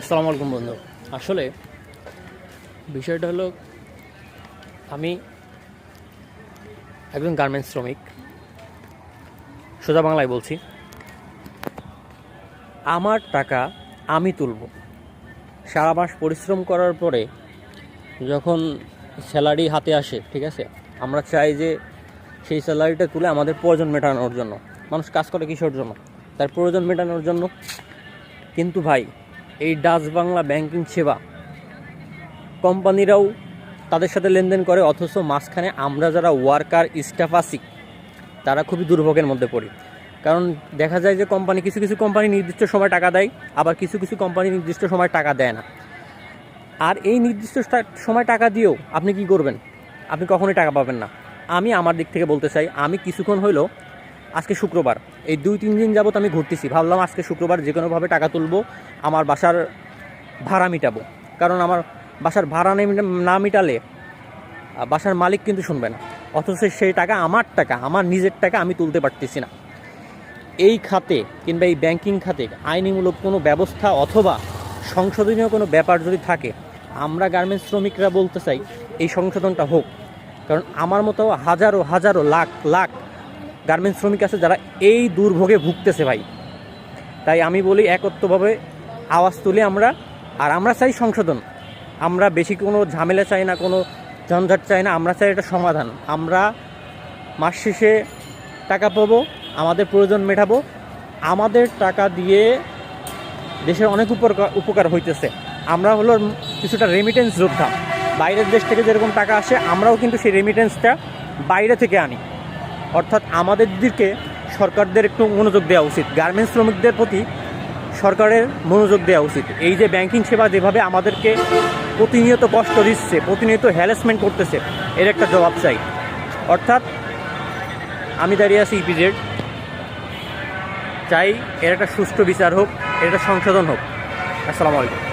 আসসালামু আলাইকুম বন্ধু। আসলে বিষয়টা হলো, আমি একজন গার্মেন্টস শ্রমিক। সোজা বাংলায় বলছি, আমার টাকা আমি তুলব। সারা মাস পরিশ্রম করার পরে যখন স্যালারি হাতে আসে, ঠিক আছে, আমরা চাই যে সেই স্যালারিটা তুলে আমাদের প্রয়োজন মেটানোর জন্য। মানুষ কাজ করে কিসের জন্য? তার প্রয়োজন মেটানোর জন্য। কিন্তু ভাই, এই ডাচ বাংলা ব্যাংকিং সেবা কোম্পানিরাও তাদের সাথে লেনদেন করে, অথচ মাঝখানে আমরা যারা ওয়ার্কার স্টাফ আছি তারা খুবই দুর্ভোগের মধ্যে পড়ি। কারণ দেখা যায় যে কিছু কিছু কোম্পানি নির্দিষ্ট সময় টাকা দেয়, আবার কিছু কিছু কোম্পানি নির্দিষ্ট সময় টাকা দেয় না। আর এই নির্দিষ্ট সময় টাকা দিয়েও আপনি কি করবেন? আপনি কখনোই টাকা পাবেন না। আমি আমার দিক থেকে বলতে চাই, আমি কিছুক্ষণ হইলো, আজকে শুক্রবার, এই 2-3 দিন যাবত আমি ঘুরতেছি। ভাবলাম আজকে শুক্রবার যে কোনোভাবে টাকা তুলবো, আমার বাসার ভাড়া মিটাবো। কারণ আমার বাসার ভাড়া না মিটালে বাসার মালিক কিন্তু শুনবে না। অথচ সেই টাকা, আমার নিজের টাকা আমি তুলতে পারতেছি না। এই খাতে কিংবা এই ব্যাংকিং খাতে আইনিমূলক কোনো ব্যবস্থা অথবা সংশোধনীয় কোনো ব্যাপার যদি থাকে, আমরা গার্মেন্টস শ্রমিকরা বলতে চাই এই সংশোধনটা হোক। কারণ আমার মতো হাজারো হাজারো লাখ লাখ গার্মেন্টস শ্রমিক আছে যারা এই দুর্ভোগে ভুগতেছে ভাই। তাই আমি বলি, একত্রভাবে আওয়াজ তুলি আমরা। আর আমরা চাই সংশোধন। আমরা বেশি কোনো ঝামেলা চাই না, কোনো ঝঞ্ঝাট চাই না। আমরা চাই এটা সমাধান। আমরা মাস শেষে টাকা পাবো, আমাদের প্রয়োজন মেটাবো। আমাদের টাকা দিয়ে দেশের অনেক উপকার হইতেছে। আমরা হলো কিছুটা রেমিটেন্স যোদ্ধা। বাইরের দেশ থেকে যেরকম টাকা আসে, আমরাও কিন্তু সেই রেমিটেন্সটা বাইরে থেকে আনি। অর্থাৎ আমাদের দিকে সরকারদের একটু মনোযোগ দেওয়া উচিত। গার্মেন্টস শ্রমিকদের প্রতি সরকারের মনোযোগ দেওয়া উচিত। এই যে ব্যাংকিং সেবা যেভাবে আমাদেরকে প্রতিনিয়ত কষ্ট দিচ্ছে, প্রতিনিয়ত হ্যারাসমেন্ট করতেছে, এর একটা জবাব চাই। অর্থাৎ আমি দাঁড়িয়ে আছি ইপিজেড, চাই এর একটা সুষ্ঠু বিচার হোক, এর একটা সংশোধন হোক। আসসালামু আলাইকুম।